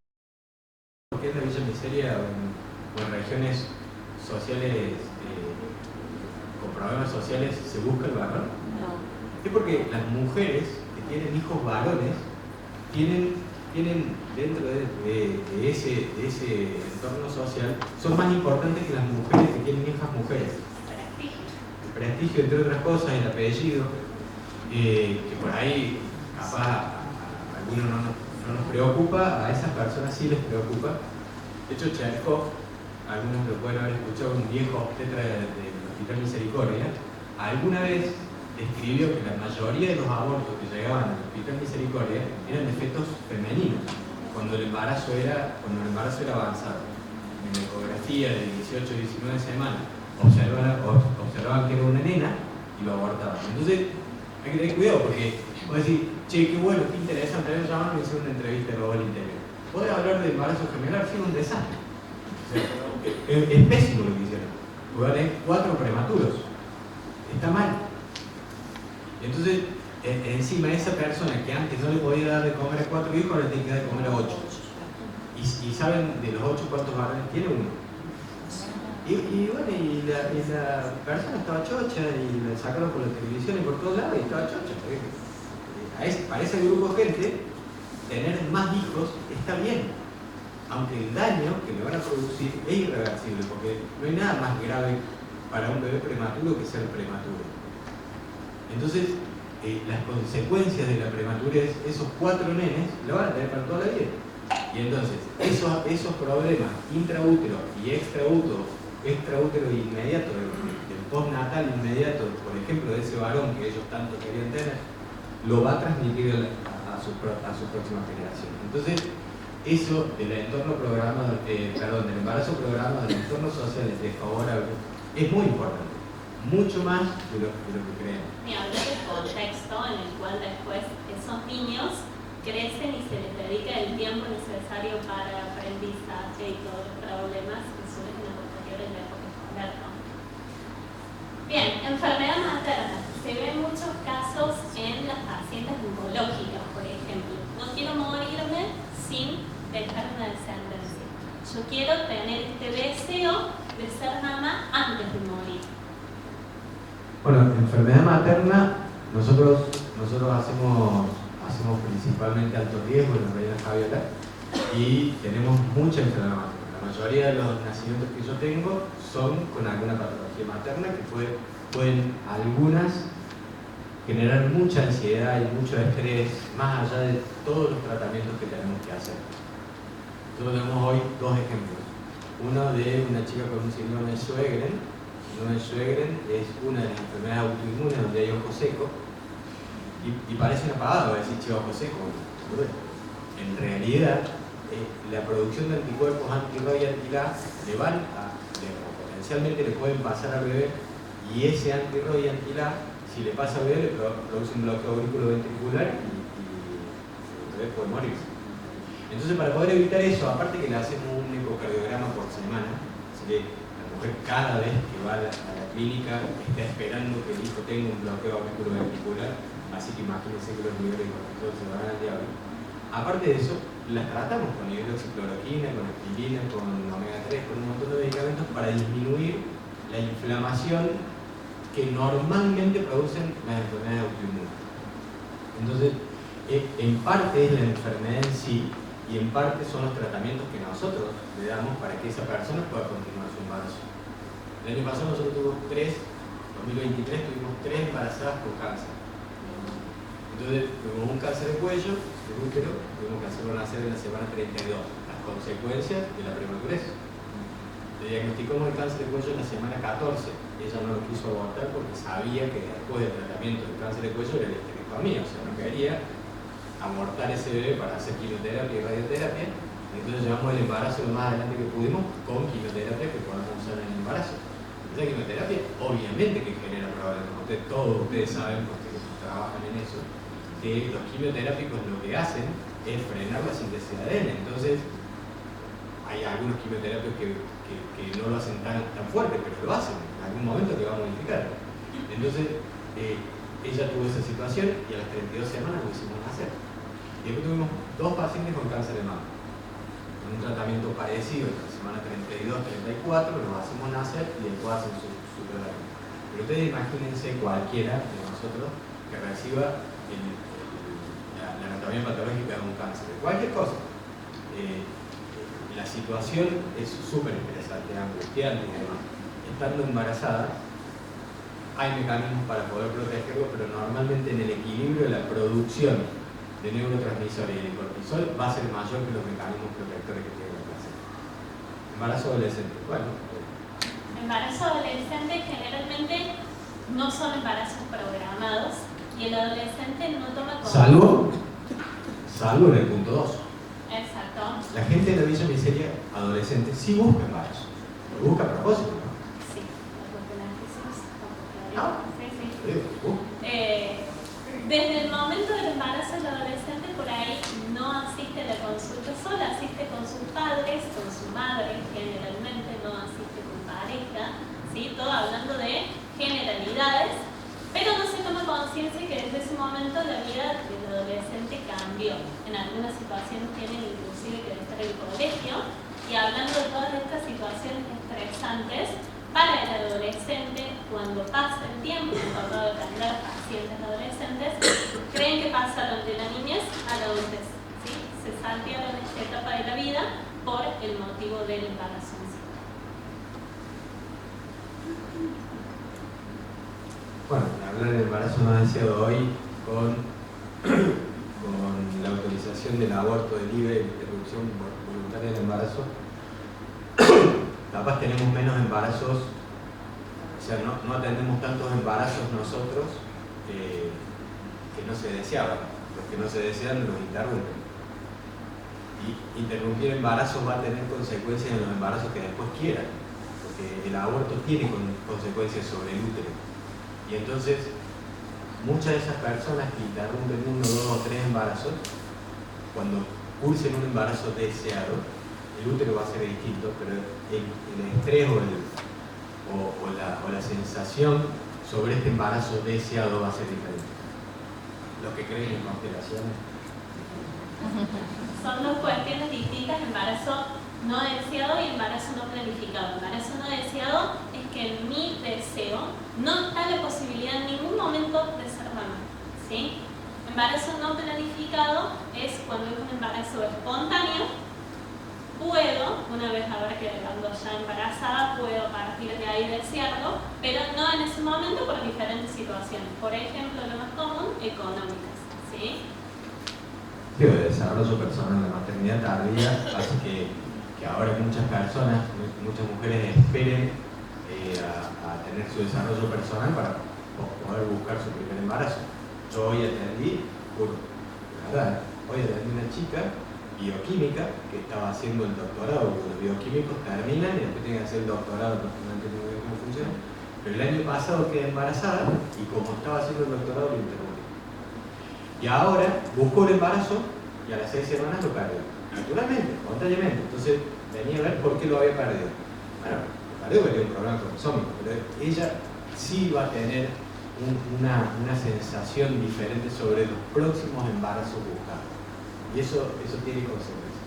por qué en la Villa Miseria o en regiones sociales con problemas sociales se busca el varón? No. Es porque las mujeres que tienen hijos varones tienen dentro de ese entorno social, son más importantes que las mujeres que tienen hijas mujeres. El prestigio, entre otras cosas, el apellido, que por ahí capaz a algunos no nos preocupa, a esas personas sí les preocupa. De hecho, Chekhov, algunos lo pueden haber escuchado, un viejo obstetra del Hospital Misericordia, alguna vez describió que la mayoría de los abortos que llegaban al Hospital Misericordia eran de fetos femeninos, cuando el embarazo era avanzado. En la ecografía de 18-19 semanas observaban que era una nena y lo abortaban. Entonces hay que tener cuidado porque vos decís, che, qué bueno, qué interesante, me llamaron y hicieron una entrevista de Global Interior. ¿Podés hablar de embarazo gemelar? Sí, un desastre. O sea, es pésimo lo que hicieron. Porque van a tener 4 prematuros. Está mal. Entonces, encima esa persona que antes no le podía dar de comer a 4 hijos, ahora tiene que dar de comer a 8. Y saben de los 8 cuántos varones tiene uno. Y bueno, la persona estaba chocha y la sacaron por la televisión y por todos lados y estaba chocha. Para ese grupo de gente, tener más hijos está bien. Aunque el daño que le van a producir es irreversible, porque no hay nada más grave para un bebé prematuro que ser prematuro. Entonces, las consecuencias de la prematurez, esos 4 nenes, lo van a tener para toda la vida. Y entonces, esos problemas intraútero y extraútero inmediato, del postnatal inmediato, por ejemplo, de ese varón que ellos tanto querían tener, lo va a transmitir a su próxima generación. Entonces, eso del entorno programado, del embarazo programado, del entorno social desfavorable, es muy importante. Mucho más de lo que creen. Ni hablar del contexto en el cual después esos niños crecen y se les dedica el tiempo necesario para aprendizaje y todos los problemas que surgen a posterior en la época escolar, ¿no? Bien, enfermedad materna. Se ven muchos casos en las pacientes oncológicas, por ejemplo. No quiero morirme sin dejar una descendencia. Yo quiero tener este deseo de ser mamá antes de morir. Bueno, enfermedad materna, nosotros hacemos principalmente alto riesgo en la Reina Javiola y tenemos mucha enfermedad materna. La mayoría de los nacimientos que yo tengo son con alguna patología materna que pueden algunas generar mucha ansiedad y mucho estrés, más allá de todos los tratamientos que tenemos que hacer. Nosotros tenemos hoy 2 ejemplos. Uno de una chica con un síndrome de Sjögren. El síndrome de Sjögren es una de las enfermedades autoinmunes donde hay ojo seco. Y parece una pavada decir, che, ojo seco. En realidad, la producción de anticuerpos anti-RO y anti-LA potencialmente le pueden pasar al bebé, y ese anti-RO y anti-LA, si le pasa al bebé, le produce un bloqueo auriculoventricular y el bebé puede morirse. Entonces, para poder evitar eso, aparte que le hacemos un ecocardiograma por semana, así que la mujer cada vez que va a la clínica está esperando que el hijo tenga un bloqueo auriculoventricular, así que imagínense que los niveles de cortisol se van al diablo. Aparte de eso, las tratamos con hidroxicloroquina, con aspirina, con omega 3, con un montón de medicamentos para disminuir la inflamación que normalmente producen las enfermedades autoinmunes. Entonces, en parte es la enfermedad en sí y en parte son los tratamientos que nosotros le damos para que esa persona pueda continuar su embarazo. El año pasado nosotros tuvimos 2023 tuvimos 3 embarazadas con cáncer. Entonces tuvimos un cáncer de cuello, de útero, tuvimos que hacerlo nacer en la semana 32, las consecuencias de la prematurez. Le diagnosticamos el cáncer de cuello en la semana 14. Ella no lo quiso abortar porque sabía que después del tratamiento del cáncer de cuello era la histerectomía, o sea, no quería abortar ese bebé para hacer quimioterapia y radioterapia. Entonces llevamos el embarazo lo más adelante que pudimos con quimioterapia que podamos usar en el embarazo. Esa quimioterapia obviamente que genera problemas. Todos ustedes saben, porque trabajan en eso, que los quimioterápicos lo que hacen es frenar la síntesis de ADN. Entonces, hay algunos quimioterapios que no lo hacen tan fuerte, pero lo hacen, en algún momento te va a modificar. Entonces, ella tuvo esa situación y a las 32 semanas lo hicimos nacer. Y después tuvimos 2 pacientes con cáncer de mama. Con un tratamiento parecido, en la semana 32-34, los hacemos nacer y después hacen su tratamiento. Pero ustedes imagínense cualquiera de nosotros que reciba la anatomía patológica de un cáncer, de cualquier cosa. La situación es súper interesante, angustiante y demás. Estando embarazada, hay mecanismos para poder protegerlo, pero normalmente en el equilibrio de la producción de neurotransmisores y de cortisol va a ser mayor que los mecanismos protectores que tiene la placenta. Embarazo adolescente, bueno. Embarazo adolescente generalmente no son embarazos programados y el adolescente no toma como... Salvo en el punto 2. Exacto. La gente de la Villa Miseria adolescente sí busca embarazo. Lo busca a propósito, ¿no? Sí, Sí. Desde el momento del embarazo del adolescente por ahí no asiste a la consulta sola, asiste con sus padres, con su madre, generalmente no asiste con pareja, ¿sí? Todo hablando de generalidades, pero no se toma conciencia que desde ese momento la vida del adolescente cambió. En algunas situaciones tienen inclusive que estar en el colegio, y hablando de todas estas situaciones estresantes, para el adolescente, cuando pasa el tiempo, me tocado atender pacientes adolescentes, creen que pasaron de la niñez a la adultez, ¿sí? Se saltearon esta etapa de la vida por el motivo del embarazo en sí. Bueno, hablar del embarazo no deseado hoy con la autorización del aborto de libre interrupción voluntaria del embarazo, capaz tenemos menos embarazos, o sea, no atendemos tantos embarazos nosotros que no se deseaban. Los que no se desean los interrumpen. Y interrumpir embarazos va a tener consecuencias en los embarazos que después quieran, porque el aborto tiene consecuencias sobre el útero. Y entonces, muchas de esas personas que interrumpen 1, 2 o 3 embarazos, cuando cursen un embarazo deseado, el útero va a ser distinto, pero el estrés o la sensación sobre este embarazo deseado va a ser diferente. Los que creen en constelaciones. Son 2 cuestiones distintas, embarazo no deseado y embarazo no planificado. Embarazo no deseado es que en mi deseo no está la posibilidad en ningún momento de ser mamá, ¿sí? Embarazo no planificado es cuando es un embarazo espontáneo. Puedo, una vez haber quedado ya embarazada, puedo a partir de ahí desearlo, pero no en ese momento por diferentes situaciones. Por ejemplo, lo más común, económicas, ¿sí? El desarrollo personal, la maternidad tardía hace que ahora muchas personas, muchas mujeres esperen a tener su desarrollo personal para poder buscar su primer embarazo. Yo hoy atendí, la verdad, hoy atendí una chica bioquímica que estaba haciendo el doctorado, porque los bioquímicos terminan y después tienen que hacer el doctorado, porque no entiendo muy bien cómo funciona. Pero el año pasado quedé embarazada y como estaba haciendo el doctorado lo interrumpí. Y ahora buscó el embarazo y a las 6 semanas lo perdió. Naturalmente, espontáneamente. Entonces venía a ver por qué lo había perdido. Bueno, lo perdió porque tenía un problema cromosómico, pero ella sí va a tener una sensación diferente sobre los próximos embarazos buscados. Y eso tiene consecuencias.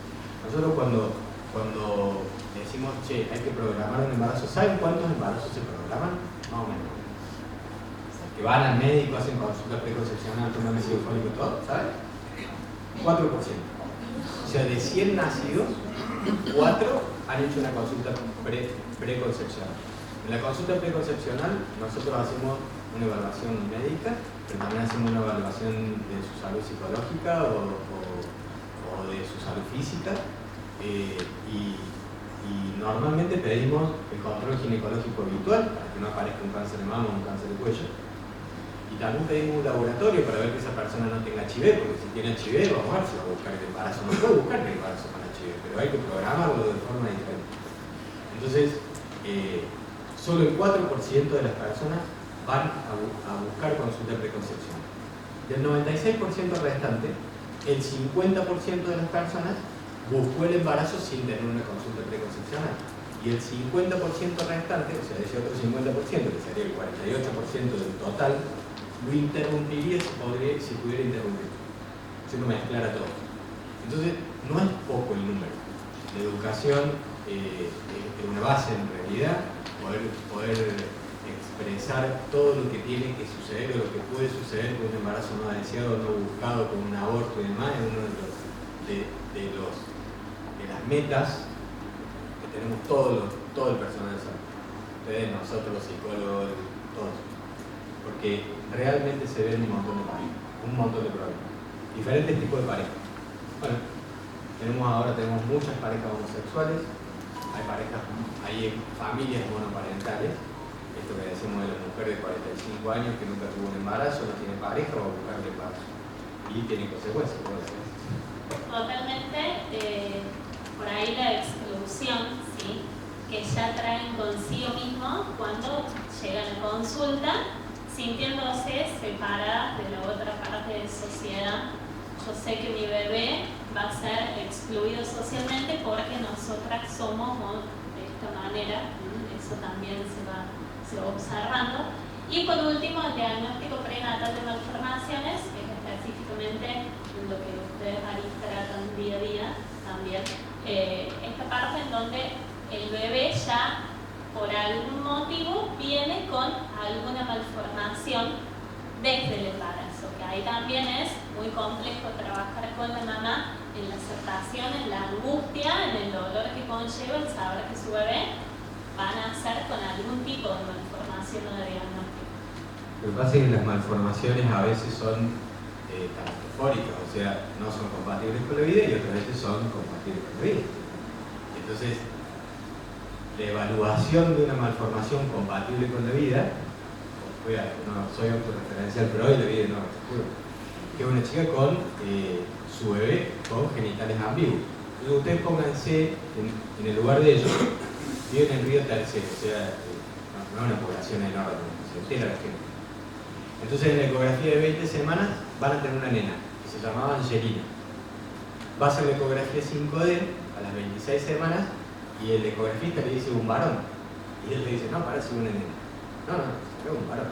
Nosotros cuando decimos, che, hay que programar un embarazo, ¿saben cuántos embarazos se programan? Más o menos. Que van al médico, hacen consulta preconcepcional, toman ácido fólico y todo, ¿saben? 4%. O sea, de 100 nacidos, 4 han hecho una consulta preconcepcional. En la consulta preconcepcional nosotros hacemos una evaluación médica, pero también hacemos una evaluación de su salud psicológica o de su salud física, y normalmente pedimos el control ginecológico habitual para que no aparezca un cáncer de mama o un cáncer de cuello, y también pedimos un laboratorio para ver que esa persona no tenga HIV, porque si tiene HIV vamos a ver si va a buscar el embarazo. No puede buscar el embarazo con HIV, pero hay que programarlo de forma diferente. Entonces, solo el 4% de las personas van a buscar consulta preconcepcional. Del 96% restante, el 50% de las personas buscó el embarazo sin tener una consulta preconcepcional. Y el 50% restante, o sea, ese otro 50%, que sería el 48% del total, lo interrumpiría si pudiera interrumpir, si uno mezclara todo. Entonces, no es poco el número. La educación es una base en realidad, poder expresar todo lo que tiene que suceder o lo que puede suceder con un embarazo no deseado, no buscado, con un aborto y demás, es uno de las metas que tenemos todo el personal de salud. Ustedes, nosotros, los psicólogos, todos. Porque realmente se ven un montón de parejas, un montón de problemas. Diferentes tipos de parejas. Bueno, ahora tenemos muchas parejas homosexuales, hay familias monoparentales, esto que decimos de la mujer de 45 años que nunca tuvo un embarazo, no tiene pareja, va a buscar el embarazo. Y tiene consecuencias. Totalmente, por ahí la exclusión, ¿sí?, que ya traen consigo mismo cuando llegan a consulta, sintiéndose separadas de la otra parte de sociedad. Yo sé que mi bebé va a ser excluido socialmente porque nosotras somos de esta manera, eso también se va observando. Y por último, el diagnóstico prenatal de malformaciones, que es específicamente lo que ustedes ahí tratan día a día también. Esta parte en donde el bebé ya por algún motivo viene con alguna malformación desde el embarazo, que ahí también es muy complejo trabajar con la mamá en la aceptación, en la angustia, en el dolor que conlleva el saber que su bebé va a nacer con algún tipo de malformación o de diagnóstico. Lo que pasa es que las malformaciones a veces son catastróficas, o sea, no son compatibles con la vida y otras veces son compatibles con la vida. Entonces, la evaluación de una malformación compatible con la vida, no soy autorreferencial, pero hoy la vida no, te juro, que es una chica con su bebé con genitales ambiguos. Entonces ustedes pónganse en el lugar de ellos, viven en Río Tercero, o sea, no es una población enorme, se entera la gente. Entonces en la ecografía de 20 semanas van a tener una nena, que se llamaba Angelina. Va a hacer la ecografía 5D a las 26 semanas y el ecografista le dice un varón. Y él le dice, no, parece una nena. No, es un varón.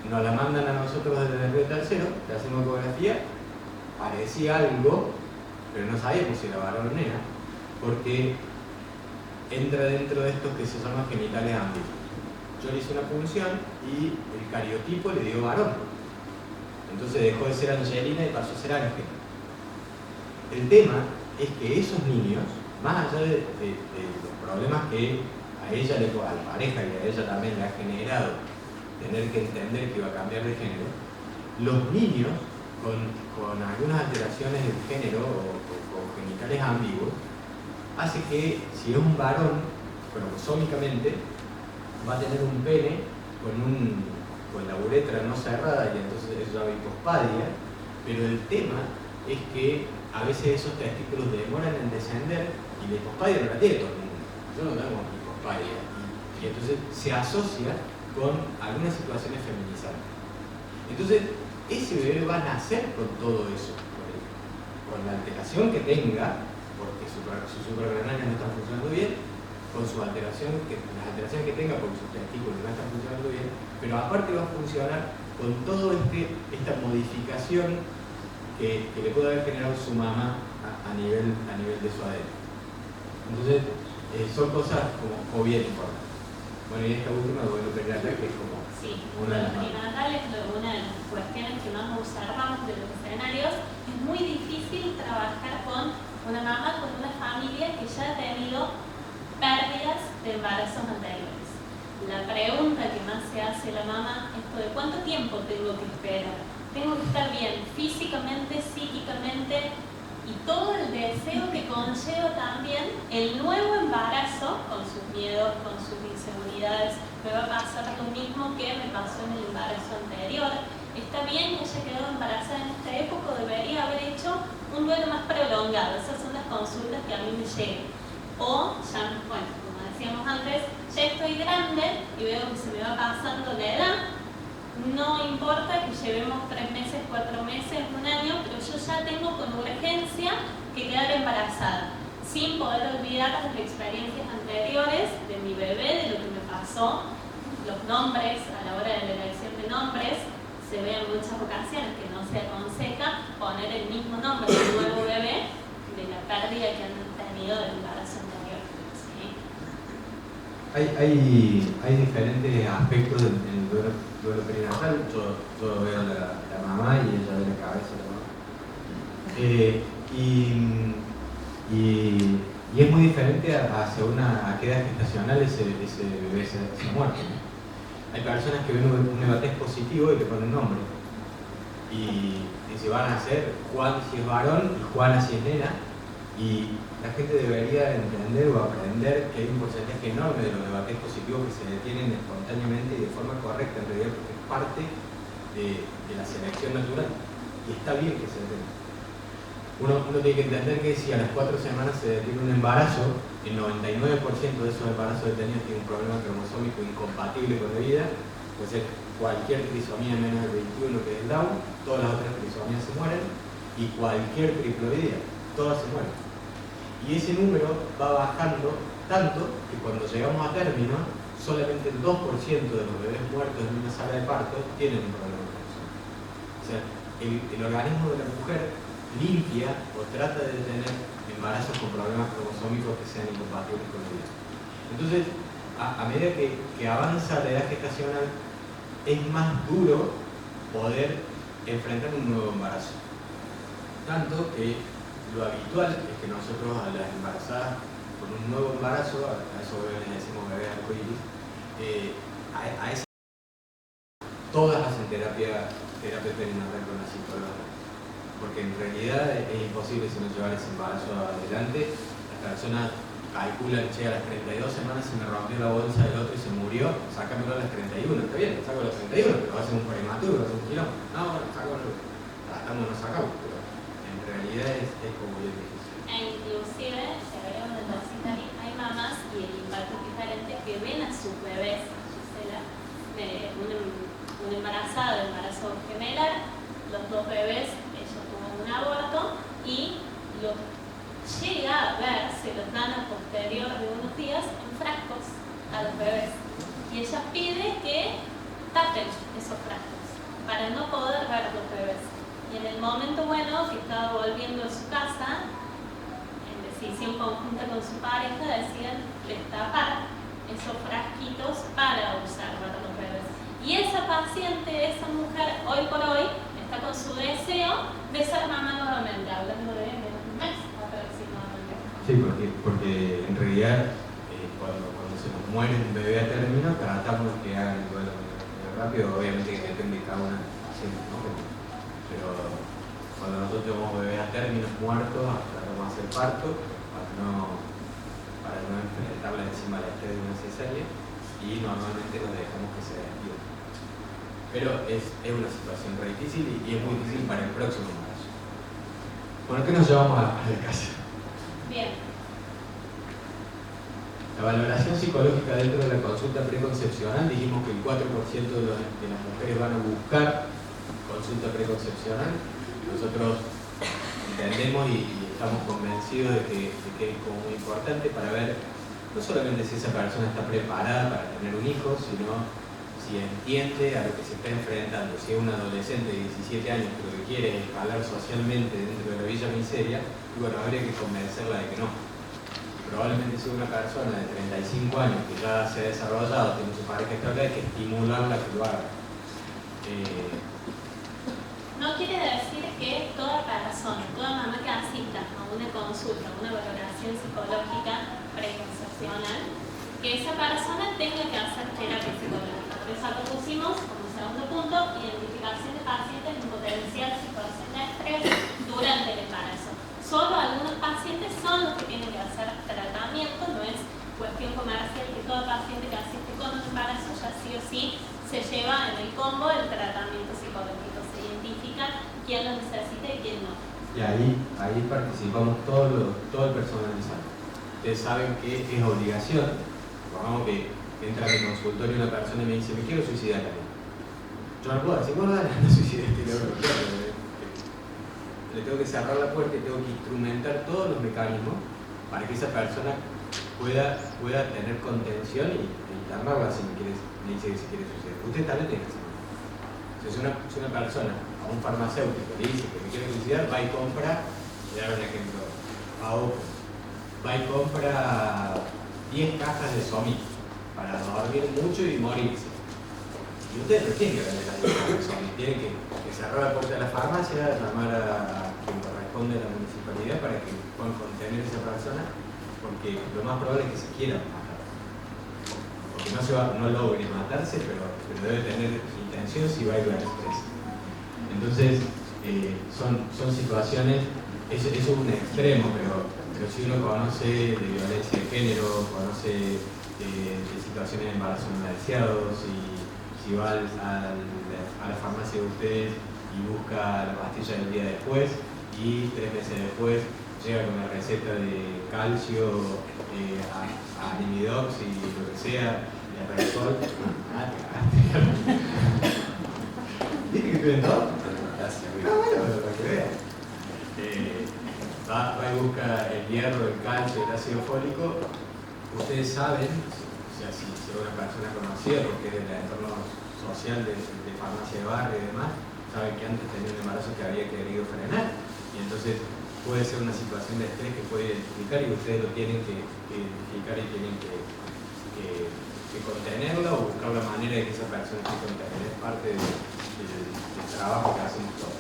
Nos la mandan a nosotros desde el Río Tercero, le hacemos ecografía, parecía algo, pero no sabíamos si era varón o nena, porque entra dentro de estos que se llaman genitales ambiguos. Yo le hice una punción y el cariotipo le dio varón. Entonces dejó de ser Angelina y pasó a ser Ángel. El tema es que esos niños, más allá de los problemas que a ella, a la pareja y a ella también le ha generado tener que entender que iba a cambiar de género, los niños con algunas alteraciones del género o genitales ambiguos, hace que si es un varón, cromosómicamente, va a tener un pene con la uretra no cerrada y entonces eso llama hipospadia, pero el tema es que a veces esos testículos demoran en descender y la hipospadia no la tiene todo el mundo. Yo no tengo hipospadia y entonces se asocia con algunas situaciones feminizantes. Entonces, ese bebé va a nacer con todo eso, con la alteración que tenga, porque sus suprarrenales no están funcionando bien, con las alteraciones que tenga porque sus testículos no están funcionando bien, pero aparte va a funcionar con toda esta modificación que le puede haber generado su mamá a nivel de su ADN. Entonces, son cosas como bien importantes. Bueno, y esta última, bueno, prenatal, que es como una de las prenatal es una de las cuestiones que más observamos de los escenarios. Es muy difícil trabajar con una mamá, con una familia que ya ha tenido pérdidas de embarazos anteriores. La pregunta que más se hace la mamá es de cuánto tiempo tengo que esperar. Tengo que estar bien físicamente, psíquicamente y todo el deseo que conlleva también el nuevo embarazo, con sus miedos, con sus inseguridades. Me va a pasar lo mismo que me pasó en el embarazo anterior. Está bien que haya quedado embarazada en esta época, debería haber hecho un duelo más prolongado. Esas son las consultas que a mí me llegan. O ya, bueno, como decíamos antes, ya estoy grande y veo que se me va pasando la edad. No importa que llevemos 3 meses, 4 meses, 1 año, pero yo ya tengo con urgencia que quedar embarazada, sin poder olvidar las experiencias anteriores de mi bebé, de lo que me pasó, los nombres, a la hora de la elección de nombres, se ve en muchas ocasiones que no se aconseja poner el mismo nombre del nuevo bebé de la pérdida que han tenido del embarazo anterior. ¿Sí? Hay diferentes aspectos del duelo perinatal. Yo veo la mamá y ella ve la cabeza de la mamá. Y es muy diferente hacia a qué edad gestacional ese bebé se muere. Hay personas que ven un Evatez positivo y le ponen nombre. Y si van a ser Juan si es varón y Juana si es nena. Y la gente debería entender o aprender que hay un porcentaje enorme de los Evatez positivos que se detienen espontáneamente y de forma correcta, en realidad, porque es parte de la selección natural. Y está bien que se detenga. Uno tiene que entender que si a las 4 semanas se detiene un embarazo, el 99% de esos embarazos detenidos tienen un problema cromosómico incompatible con la vida. Puede ser cualquier trisomía menos de 21 que es el Down, todas las otras trisomías se mueren, y cualquier triploidea, todas se mueren. Y ese número va bajando tanto que cuando llegamos a término, solamente el 2% de los bebés muertos en una sala de parto tienen un problema cromosómico. O sea, el organismo de la mujer limpia o trata de tener embarazos con problemas cromosómicos que sean incompatibles con la vida. Entonces, a medida que avanza la edad gestacional, es más duro poder enfrentar un nuevo embarazo. Tanto que lo habitual es que nosotros a las embarazadas con un nuevo embarazo, a esos bebés les decimos bebés arcoíris, a esa todas hacen terapia perinatal con la psicóloga. Porque en realidad es imposible si no llevar ese embarazo adelante. Las personas calculan, che, a las 32 semanas se me rompió la bolsa del otro y se murió, sácamelo a las 31, está bien, saco a las 31, pero va a ser un prematuro, va a ser un quilombo. No, bueno, sácalo, tratamos, no sacamos, pero en realidad es como bien difícil. E inclusive, se agregamos en la cita, hay mamás, y el impacto es diferente, que ven a sus bebés, Gisela, un embarazo gemelar, los dos bebés, un aborto, y lo llega a ver, se los dan a posterior de unos días en frascos a los bebés. Y ella pide que tapen esos frascos para no poder ver los bebés. Y en el momento bueno que estaba volviendo a su casa, en decisión conjunta con su pareja, deciden destapar esos frasquitos para observar a los bebés. Y esa paciente, esa mujer, hoy por hoy, está con su deseo de ser mamá nuevamente, hablando de menos de un mes aproximadamente. Sí, porque en realidad cuando se nos muere un bebé a término, tratamos que hagan el duelo muy rápido, obviamente que depende de cada una paciente, ¿no? Pero cuando nosotros tenemos bebés a término muertos, tratamos de hacer parto para no enfrentarla encima de la estrés de una cesárea, y normalmente nos dejamos que se despidan. Pero es una situación re difícil y es muy difícil para el próximo embarazo. Bueno, ¿qué nos llevamos a la casa? Bien. La valoración psicológica dentro de la consulta preconcepcional, dijimos que el 4% de las mujeres van a buscar consulta preconcepcional. Nosotros entendemos y estamos convencidos de que es como muy importante para ver no solamente si esa persona está preparada para tener un hijo, sino si entiende a lo que se está enfrentando. Si es un adolescente de 17 años que lo que quiere es escalar socialmente dentro de la villa miseria, y bueno, habría que convencerla de que no. Probablemente sea una persona de 35 años que ya se ha desarrollado, tiene su pareja estable, hay que estimularla a que lo haga. No quiere decir que toda persona, toda mamá que asista a una consulta, a una valoración psicológica preconcepcional, que esa persona tenga que hacer terapia psicológica. Por eso lo pusimos como segundo punto, identificación de pacientes en potencial situación de estrés durante el embarazo. Solo algunos pacientes son los que tienen que hacer tratamiento, no es cuestión comercial que todo paciente que asiste con un embarazo ya sí o sí se lleva en el combo el tratamiento psicológico. Se identifica quién lo necesita y quién no. Y ahí participamos todo el personal de salud. Ustedes saben que es obligación, supongamos que entra a mi consultorio una persona y me dice, me quiero suicidar también. Yo no puedo decir, bueno, dale, no suicidaste, le tengo que cerrar la puerta y tengo que instrumentar todos los mecanismos para que esa persona pueda tener contención y internarla si me dice que se quiere suicidar. Usted también tiene que hacerlo. Si una persona a un farmacéutico le dice que me quiere suicidar, va y compra, le daré un ejemplo a Opo, va y compra 10 cajas de Somil para dormir mucho y morirse. Y usted no tiene que vender las 10 cajas de Somil, tiene que cerrar la puerta de la farmacia, llamar a quien corresponde a la municipalidad para que puedan contener a esa persona, porque lo más probable es que se quiera matar. Porque no logre matarse, pero debe tener intención si va a ir a la empresa. Entonces, son situaciones, eso es un extremo, pero si uno conoce de violencia de género, conoce de situaciones de embarazo no deseado, si va a la farmacia de ustedes y busca la pastilla del día después y 3 meses después llega con la receta de calcio, Arimidox y lo que sea, y Apersol, te cagaste. ¿Viste que estoy en todo? Gracias, bueno, para que vean. Va y busca el hierro, el calcio, el ácido fólico. Ustedes saben, o sea, si es una persona conocida, porque es del entorno social de farmacia de barrio y demás, saben que antes tenía un embarazo que había querido frenar. Y entonces puede ser una situación de estrés que puede identificar y ustedes lo tienen que identificar y tienen que contenerla o buscar la manera de que esa persona esté contenida. Es parte del trabajo que hacemos todos.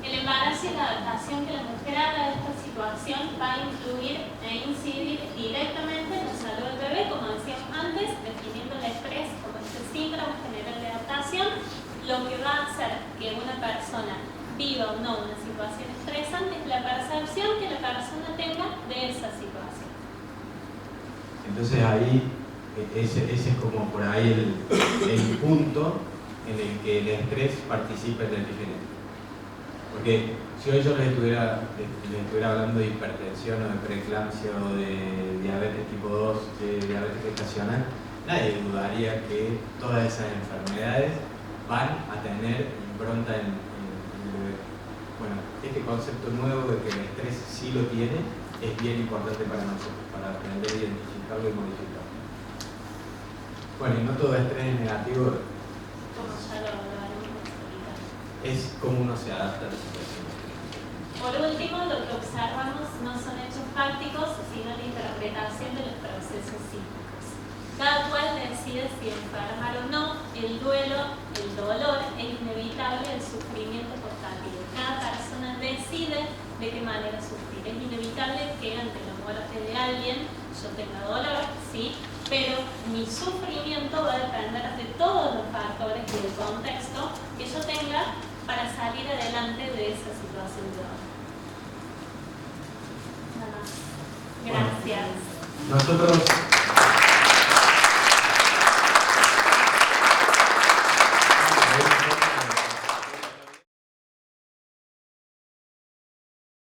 El embarazo y la adaptación que la mujer haga de esta situación va a influir e incidir directamente en la salud del bebé, como decíamos antes, definiendo el estrés como este síndrome general de adaptación, lo que va a hacer que una persona viva o no una situación estresante es la percepción que la persona tenga de esa situación. Entonces ahí, ese es como por ahí el punto en el que el estrés participa en el epigenético. Porque si hoy yo les estuviera hablando de hipertensión o de preeclampsia o de diabetes tipo 2, de diabetes gestacional, nadie dudaría que todas esas enfermedades van a tener impronta en el bebé. Bueno, este concepto nuevo de que el estrés sí lo tiene es bien importante para nosotros, para aprender a identificarlo y modificarlo. Bueno, y no todo estrés es negativo. Como ya lo hablaremos ahorita. Es como uno se adapta a la situación. Por último, lo que observamos no son hechos fácticos, sino la interpretación de los procesos psíquicos. Cada cual decide si enfermar o no, el duelo, el dolor es inevitable, el sufrimiento portátil. Cada persona decide de qué manera sufrir. Es inevitable que ante la muerte de alguien yo tenga dolor, sí, pero mi sufrimiento va a depender de todos los factores y del contexto que yo tenga para salir adelante de esa situación de dolor. Nada más. Gracias. Bueno, nosotros